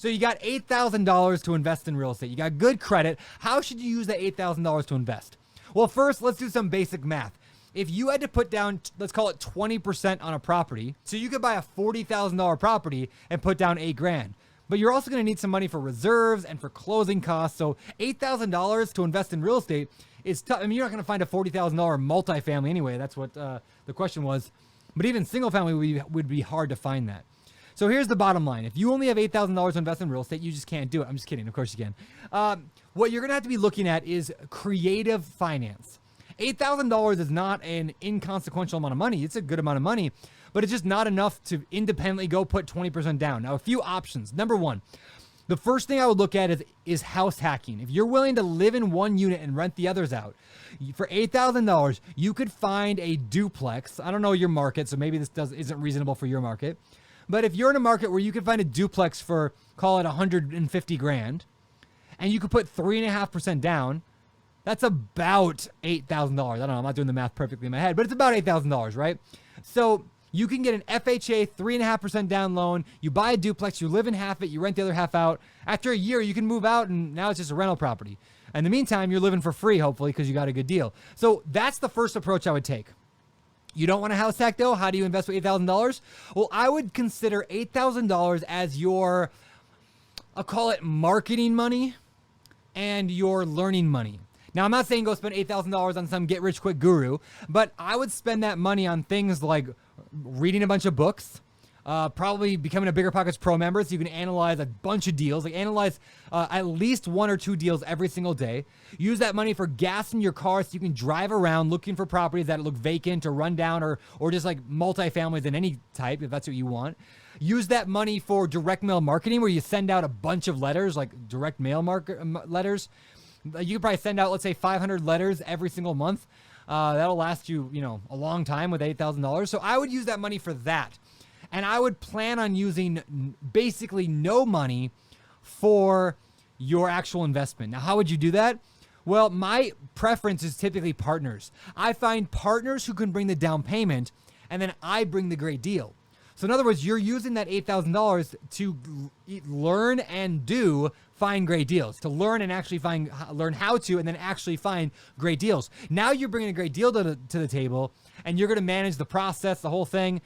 So you got $8,000 to invest in real estate. You got good credit. How should you use that $8,000 to invest? Well, first, let's do some basic math. If you had to put down, let's call it 20% on a property, so you could buy a $40,000 property and put down $8,000. But you're also going to need some money for reserves and for closing costs. So $8,000 to invest in real estate is tough. I mean, you're not going to find a $40,000 multifamily anyway. That's what the question was. But even single family would be hard to find that. So here's the bottom line. If you only have $8,000 to invest in real estate, you just can't do it. I'm just kidding. Of course you can. What you're going to have to be looking at is creative finance. $8,000 is not an inconsequential amount of money. It's a good amount of money, but it's just not enough to independently go put 20% down. Now, a few options. Number one, the first thing I would look at is house hacking. If you're willing to live in one unit and rent the others out, for $8,000, you could find a duplex. I don't know your market, so maybe this isn't reasonable for your market. But if you're in a market where you can find a duplex for, call it $150,000, and you could put 3.5% down, that's about $8,000. I don't know, I'm not doing the math perfectly in my head, but it's about $8,000, right? So you can get an FHA 3.5% down loan. You buy a duplex, you live in half it, you rent the other half out. After a year, you can move out, and now it's just a rental property. In the meantime, you're living for free, hopefully, because you got a good deal. So that's the first approach I would take. You don't want a house hack, though? How do you invest with $8,000? Well, I would consider $8,000 as your, I'll call it marketing money and your learning money. Now, I'm not saying go spend $8,000 on some get-rich-quick guru, but I would spend that money on things like reading a bunch of books, probably becoming a BiggerPockets Pro member so you can analyze a bunch of deals, like analyze at least 1 or 2 deals every single day. Use that money for gas in your car so you can drive around looking for properties that look vacant or run down or just like multifamilies in any type, if that's what you want. Use that money for direct mail marketing where you send out a bunch of letters, like direct mail letters. You could probably send out, let's say, 500 letters every single month. That'll last you, a long time with $8,000. So I would use that money for that. And I would plan on using basically no money for your actual investment. Now, how would you do that? Well, my preference is typically partners. I find partners who can bring the down payment, and then I bring the great deal. So in other words, you're using that $8,000 to learn and find great deals, to learn and actually learn how to, and then actually find great deals. Now you're bringing a great deal to the table, and you're going to manage the process, the whole thing.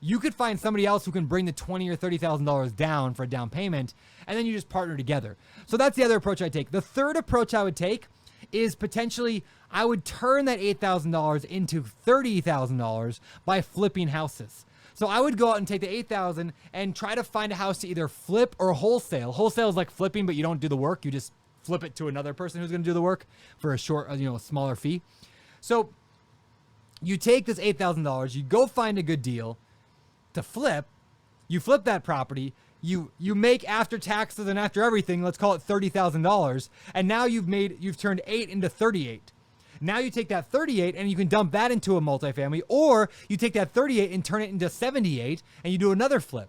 You could find somebody else who can bring the $20,000 or $30,000 down for a down payment, and then you just partner together. So that's the other approach I take. The third approach I would take is potentially I would turn that $8,000 into $30,000 by flipping houses. So I would go out and take the $8,000 and try to find a house to either flip or wholesale. Wholesale is like flipping, but you don't do the work. You just flip it to another person who's going to do the work for a short, a smaller fee. So you take this $8,000, you go find a good deal to flip. You flip that property. You make after taxes and after everything, let's call it $30,000, and now you've turned 8 into 38. Now you take that 38 and you can dump that into a multifamily, or you take that 38 and turn it into 78 and you do another flip.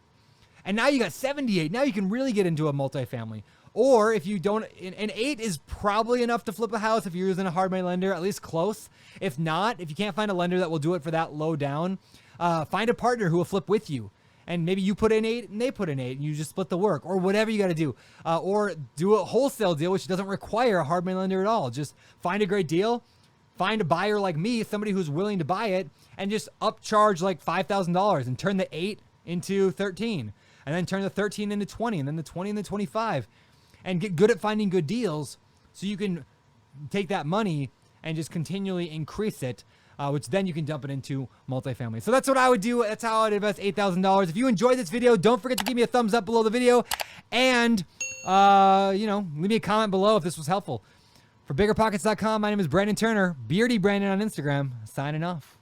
And now you got 78. Now you can really get into a multifamily. Or if you don't, an 8 is probably enough to flip a house if you're using a hard money lender, at least close. If not, if you can't find a lender that will do it for that low down, find a partner who will flip with you. And maybe you put in 8 and they put in 8 and you just split the work, or whatever you got to do. Or do a wholesale deal, which doesn't require a hard money lender at all. Just find a great deal. Find a buyer like me, somebody who's willing to buy it, and just upcharge like $5,000 and turn the 8 into 13, and then turn the 13 into 20, and then the 20 into 25, and get good at finding good deals so you can take that money and just continually increase it, which then you can dump it into multifamily. So that's what I would do. That's how I'd invest $8,000. If you enjoyed this video, don't forget to give me a thumbs up below the video, and leave me a comment below if this was helpful. For BiggerPockets.com, my name is Brandon Turner, Beardy Brandon on Instagram, signing off.